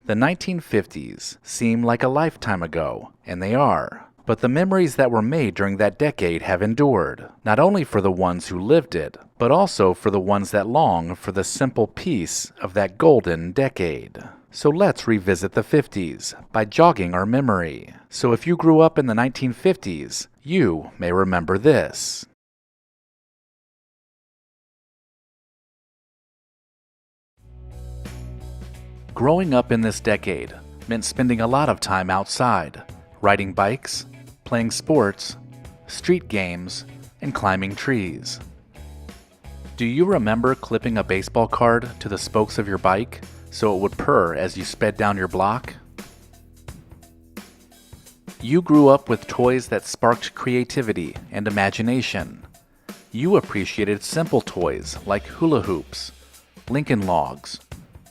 The 1950s seem like a lifetime ago, and they are. But the memories that were made during that decade have endured, not only for the ones who lived it, but also for the ones that long for the simple peace of that golden decade. So let's revisit the 50s by jogging our memory. So if you grew up in the 1950s, you may remember this. Growing up in this decade meant spending a lot of time outside, riding bikes, playing sports, street games, and climbing trees. Do you remember clipping a baseball card to the spokes of your bike so it would purr as you sped down your block? You grew up with toys that sparked creativity and imagination. You appreciated simple toys like hula hoops, Lincoln Logs,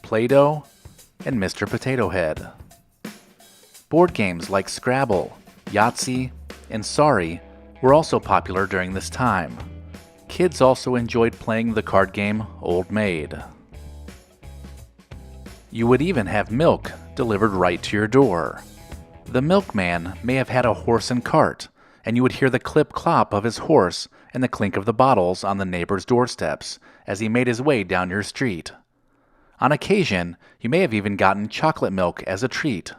Play-Doh, and Mr. Potato Head. Board games like Scrabble, Yahtzee, and Sorry were also popular during this time. Kids also enjoyed playing the card game Old Maid. You would even have milk delivered right to your door. The milkman may have had a horse and cart, and you would hear the clip-clop of his horse and the clink of the bottles on the neighbor's doorsteps as he made his way down your street. On occasion, you may have even gotten chocolate milk as a treat.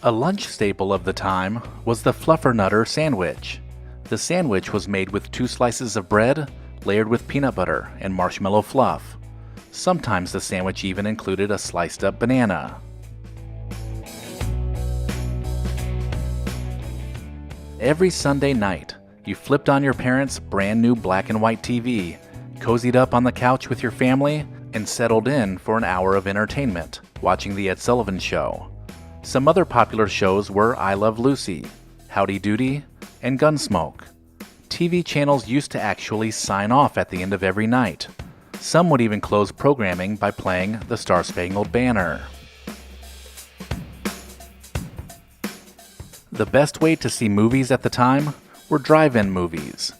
A lunch staple of the time was the Fluffernutter sandwich. The sandwich was made with 2 slices of bread layered with peanut butter and marshmallow fluff. Sometimes the sandwich even included a sliced up banana. Every Sunday night, you flipped on your parents' brand new black and white TV, cozied up on the couch with your family, and settled in for an hour of entertainment, watching The Ed Sullivan Show. Some other popular shows were I Love Lucy, Howdy Doody, and Gunsmoke. TV channels used to actually sign off at the end of every night. Some would even close programming by playing the Star-Spangled Banner. The best way to see movies at the time were drive-in movies.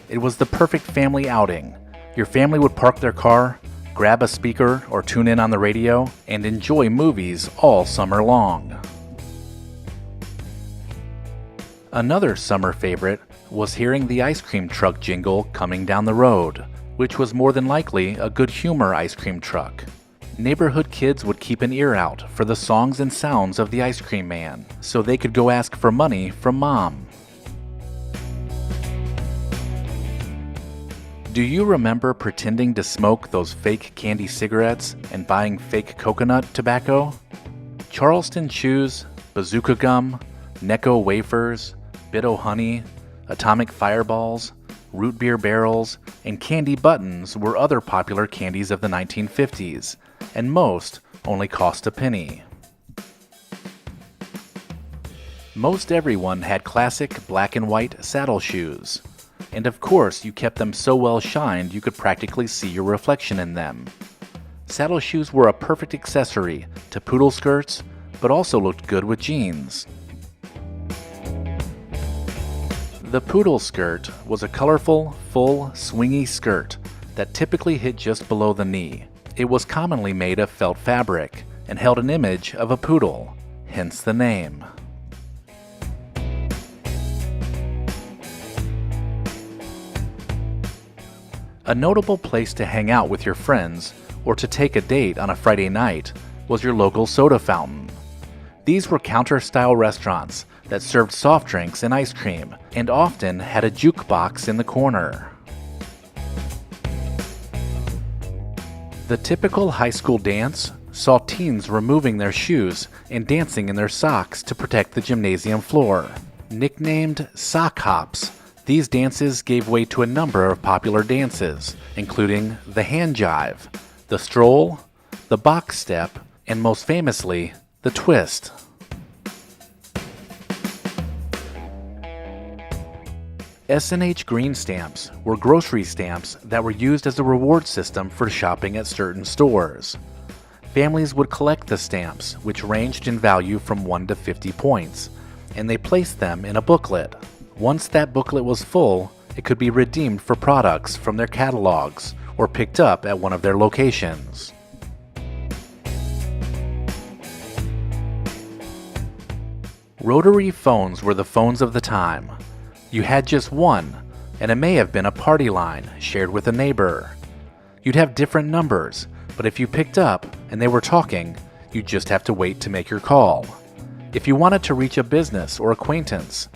It was the perfect family outing. Your family would park their car, grab a speaker or tune in on the radio, and enjoy movies all summer long. Another summer favorite was hearing the ice cream truck jingle coming down the road, which was more than likely a Good Humor ice cream truck. Neighborhood kids would keep an ear out for the songs and sounds of the ice cream man, so they could go ask for money from Mom. Do you remember pretending to smoke those fake candy cigarettes and buying fake coconut tobacco? Charleston Chews, Bazooka Gum, Necco Wafers, Bit-O Honey, Atomic Fireballs, Root Beer Barrels, and Candy Buttons were other popular candies of the 1950s, and most only cost a penny. Most everyone had classic black and white saddle shoes. And of course, you kept them so well shined you could practically see your reflection in them. Saddle shoes were a perfect accessory to poodle skirts, but also looked good with jeans. The poodle skirt was a colorful, full, swingy skirt that typically hit just below the knee. It was commonly made of felt fabric and held an image of a poodle, hence the name. A notable place to hang out with your friends or to take a date on a Friday night was your local soda fountain. These were counter-style restaurants that served soft drinks and ice cream and often had a jukebox in the corner. The typical high school dance saw teens removing their shoes and dancing in their socks to protect the gymnasium floor. Nicknamed sock hops, these dances gave way to a number of popular dances, including the hand jive, the stroll, the box step, and most famously, the twist. S&H green stamps were grocery stamps that were used as a reward system for shopping at certain stores. Families would collect the stamps, which ranged in value from 1 to 50 points, and they placed them in a booklet. Once that booklet was full, it could be redeemed for products from their catalogs or picked up at one of their locations. Rotary phones were the phones of the time. You had just one, and it may have been a party line shared with a neighbor. You'd have different numbers, but if you picked up and they were talking, you'd just have to wait to make your call. If you wanted to reach a business or acquaintance,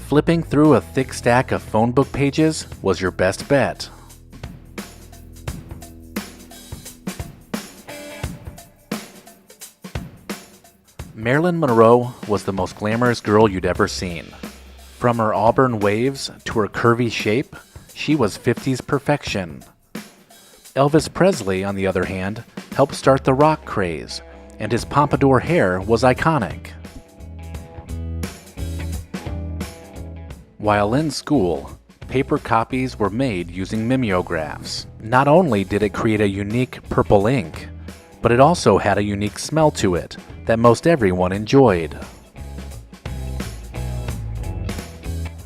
flipping through a thick stack of phone book pages was your best bet. Marilyn Monroe was the most glamorous girl you'd ever seen. From her auburn waves to her curvy shape, she was 50s perfection. Elvis Presley, on the other hand, helped start the rock craze, and his pompadour hair was iconic. While in school, paper copies were made using mimeographs. Not only did it create a unique purple ink, but it also had a unique smell to it that most everyone enjoyed.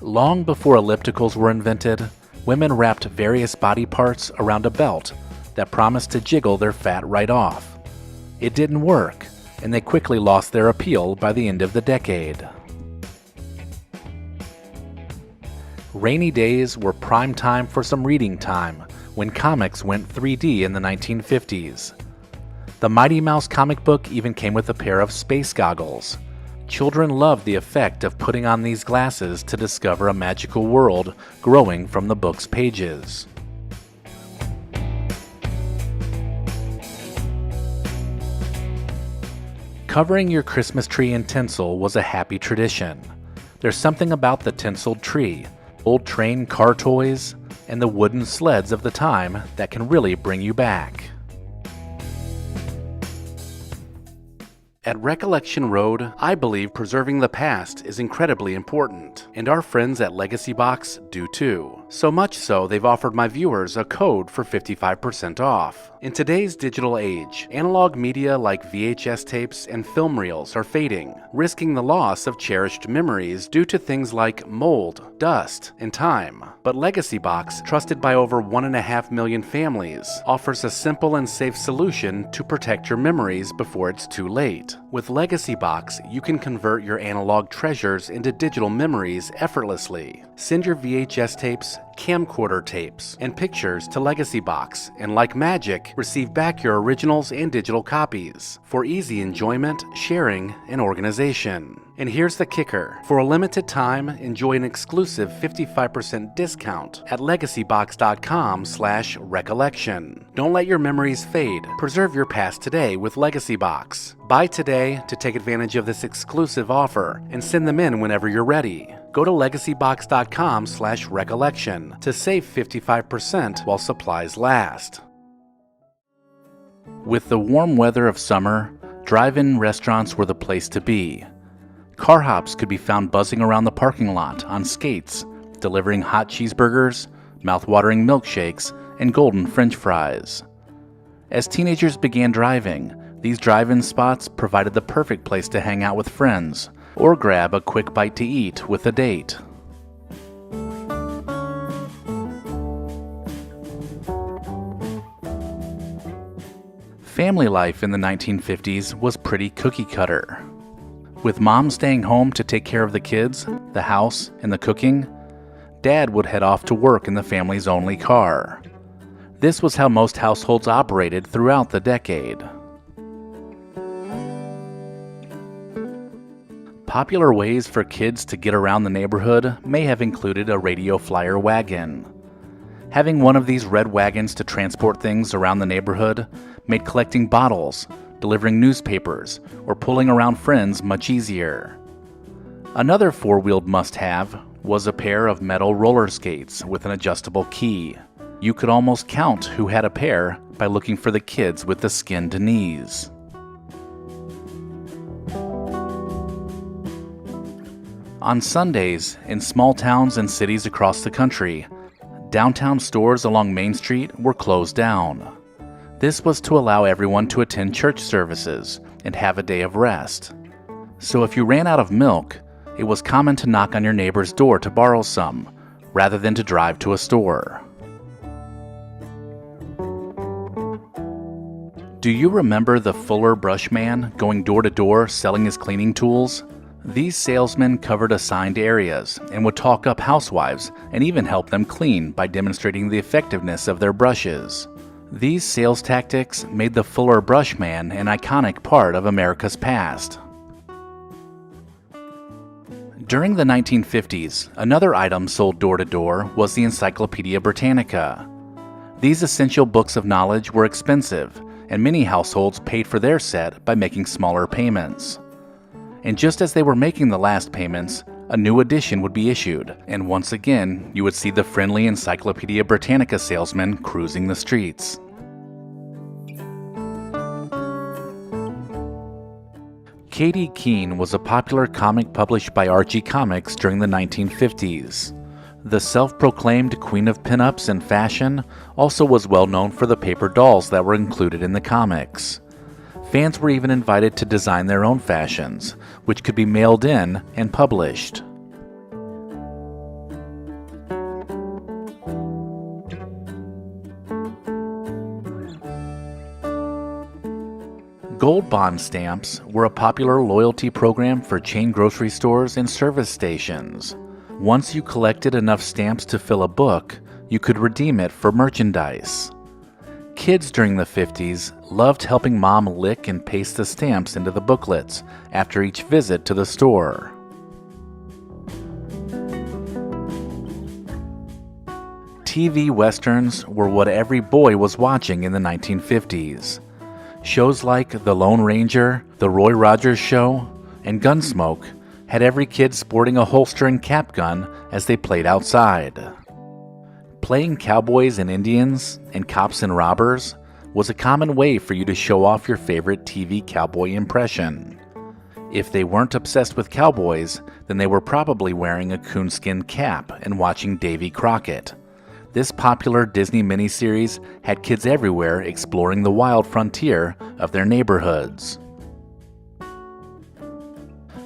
Long before ellipticals were invented, women wrapped various body parts around a belt that promised to jiggle their fat right off. It didn't work, and they quickly lost their appeal by the end of the decade. Rainy days were prime time for some reading time when comics went 3D in the 1950s. The Mighty Mouse comic book even came with a pair of space goggles. Children loved the effect of putting on these glasses to discover a magical world growing from the book's pages. Covering your Christmas tree in tinsel was a happy tradition. There's something about the tinseled tree, old train car toys, and the wooden sleds of the time that can really bring you back. At Recollection Road, I believe preserving the past is incredibly important, and our friends at Legacy Box do too. So much so, they've offered my viewers a code for 55% off. In today's digital age, analog media like VHS tapes and film reels are fading, risking the loss of cherished memories due to things like mold, dust, and time. But Legacy Box, trusted by over 1.5 million families, offers a simple and safe solution to protect your memories before it's too late. With Legacy Box, you can convert your analog treasures into digital memories effortlessly. Send your VHS tapes, camcorder tapes, and pictures to Legacy Box, and like magic, receive back your originals and digital copies for easy enjoyment, sharing, and organization. And here's the kicker. For a limited time, enjoy an exclusive 55% discount at legacybox.com/recollection. Don't let your memories fade. Preserve your past today with Legacy Box. Buy today to take advantage of this exclusive offer and send them in whenever you're ready. Go to legacybox.com/recollection to save 55% while supplies last. With the warm weather of summer, drive-in restaurants were the place to be. Car hops could be found buzzing around the parking lot on skates, delivering hot cheeseburgers, mouth-watering milkshakes, and golden French fries. As teenagers began driving, these drive-in spots provided the perfect place to hang out with friends or grab a quick bite to eat with a date. Family life in the 1950s was pretty cookie-cutter. With mom staying home to take care of the kids, the house, and the cooking, dad would head off to work in the family's only car. This was how most households operated throughout the decade. Popular ways for kids to get around the neighborhood may have included a radio flyer wagon. Having one of these red wagons to transport things around the neighborhood made collecting bottles, delivering newspapers, or pulling around friends much easier. Another four-wheeled must-have was a pair of metal roller skates with an adjustable key. You could almost count who had a pair by looking for the kids with the skinned knees. On Sundays, in small towns and cities across the country, downtown stores along Main Street were closed down. This was to allow everyone to attend church services and have a day of rest. So if you ran out of milk, it was common to knock on your neighbor's door to borrow some, rather than to drive to a store. Do you remember the Fuller brush man going door to door selling his cleaning tools? These salesmen covered assigned areas and would talk up housewives and even help them clean by demonstrating the effectiveness of their brushes. These sales tactics made the Fuller brush man an iconic part of America's past. During the 1950s, another item sold door to door was the Encyclopedia Britannica. These essential books of knowledge were expensive, and many households paid for their set by making smaller payments. And just as they were making the last payments, a new edition would be issued, and once again, you would see the friendly Encyclopedia Britannica salesman cruising the streets. Katie Keene was a popular comic published by Archie Comics during the 1950s. The self-proclaimed queen of pinups and fashion also was well known for the paper dolls that were included in the comics. Fans were even invited to design their own fashions, which could be mailed in and published. Gold bond stamps were a popular loyalty program for chain grocery stores and service stations. Once you collected enough stamps to fill a book, you could redeem it for merchandise. Kids during the 50s loved helping mom lick and paste the stamps into the booklets after each visit to the store. TV westerns were what every boy was watching in the 1950s. Shows like The Lone Ranger, The Roy Rogers Show, and Gunsmoke had every kid sporting a holster and cap gun as they played outside. Playing cowboys and Indians and cops and robbers was a common way for you to show off your favorite TV cowboy impression. If they weren't obsessed with cowboys, then they were probably wearing a coonskin cap and watching Davy Crockett. This popular Disney miniseries had kids everywhere exploring the wild frontier of their neighborhoods.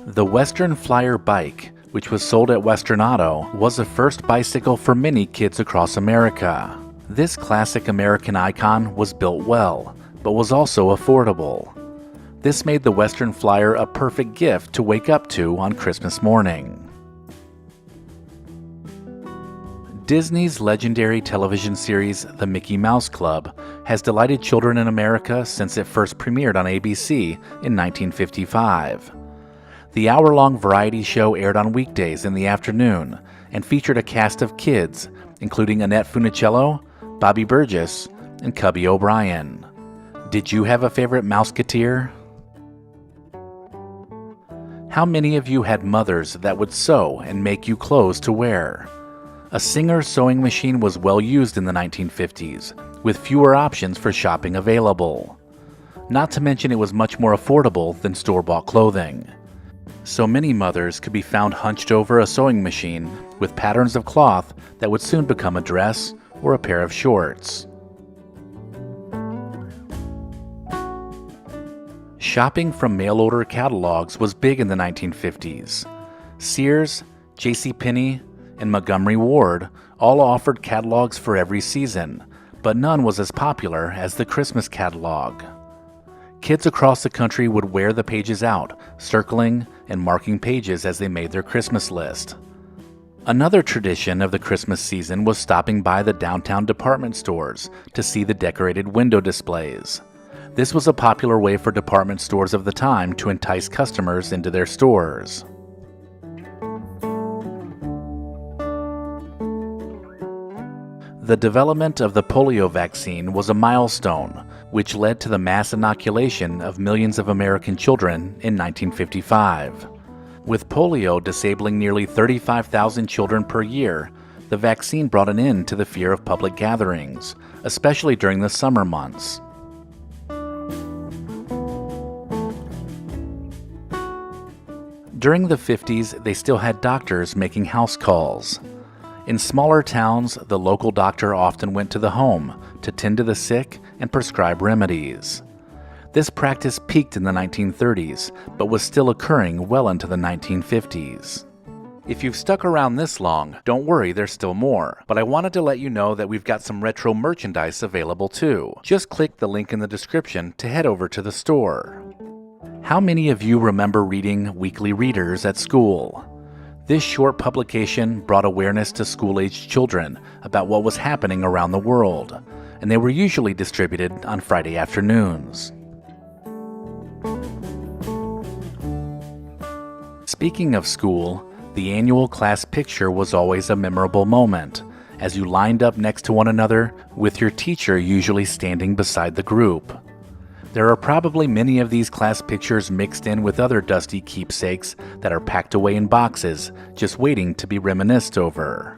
The Western Flyer bike, which was sold at Western Auto, was the first bicycle for many kids across America. This classic American icon was built well, but was also affordable. This made the Western Flyer a perfect gift to wake up to on Christmas morning. Disney's legendary television series, The Mickey Mouse Club, has delighted children in America since it first premiered on ABC in 1955. The hour-long variety show aired on weekdays in the afternoon and featured a cast of kids, including Annette Funicello, Bobby Burgess, and Cubby O'Brien. Did you have a favorite Mouseketeer? How many of you had mothers that would sew and make you clothes to wear? A Singer sewing machine was well used in the 1950s, with fewer options for shopping available. Not to mention it was much more affordable than store-bought clothing. So many mothers could be found hunched over a sewing machine with patterns of cloth that would soon become a dress or a pair of shorts. Shopping from mail-order catalogs was big in the 1950s. Sears, JCPenney, and Montgomery Ward all offered catalogs for every season, but none was as popular as the Christmas catalog. Kids across the country would wear the pages out, circling and marking pages as they made their Christmas list. Another tradition of the Christmas season was stopping by the downtown department stores to see the decorated window displays. This was a popular way for department stores of the time to entice customers into their stores. The development of the polio vaccine was a milestone, which led to the mass inoculation of millions of American children in 1955. With polio disabling nearly 35,000 children per year, the vaccine brought an end to the fear of public gatherings, especially during the summer months. During the 50s, they still had doctors making house calls. In smaller towns, the local doctor often went to the home to tend to the sick and prescribe remedies. This practice peaked in the 1930s, but was still occurring well into the 1950s. If you've stuck around this long, don't worry, there's still more. But I wanted to let you know that we've got some retro merchandise available too. Just click the link in the description to head over to the store. How many of you remember reading Weekly Readers at school? This short publication brought awareness to school-aged children about what was happening around the world, and they were usually distributed on Friday afternoons. Speaking of school, the annual class picture was always a memorable moment, as you lined up next to one another, with your teacher usually standing beside the group. There are probably many of these class pictures mixed in with other dusty keepsakes that are packed away in boxes, just waiting to be reminisced over.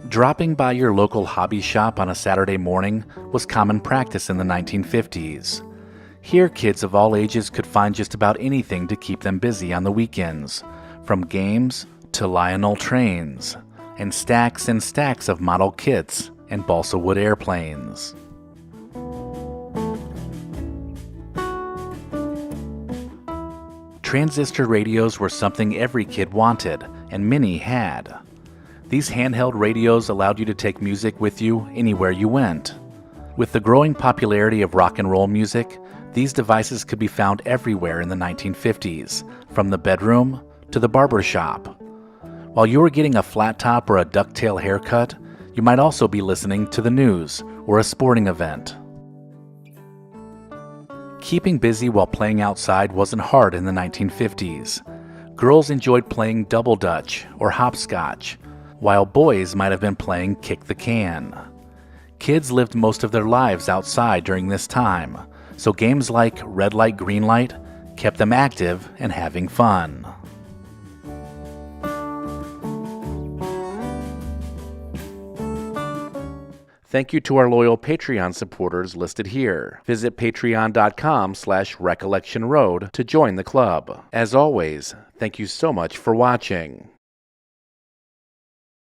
Dropping by your local hobby shop on a Saturday morning was common practice in the 1950s. Here, kids of all ages could find just about anything to keep them busy on the weekends, from games to Lionel trains, and stacks of model kits and balsa wood airplanes. Transistor radios were something every kid wanted, and many had. These handheld radios allowed you to take music with you anywhere you went. With the growing popularity of rock and roll music, these devices could be found everywhere in the 1950s, from the bedroom to the barber shop. While you were getting a flat top or a ducktail haircut, you might also be listening to the news or a sporting event. Keeping busy while playing outside wasn't hard in the 1950s. Girls enjoyed playing double dutch or hopscotch, while boys might have been playing kick the can. Kids lived most of their lives outside during this time, so games like red light, green light kept them active and having fun. Thank you to our loyal Patreon supporters listed here. Visit patreon.com/recollectionroad to join the club. As always, thank you so much for watching.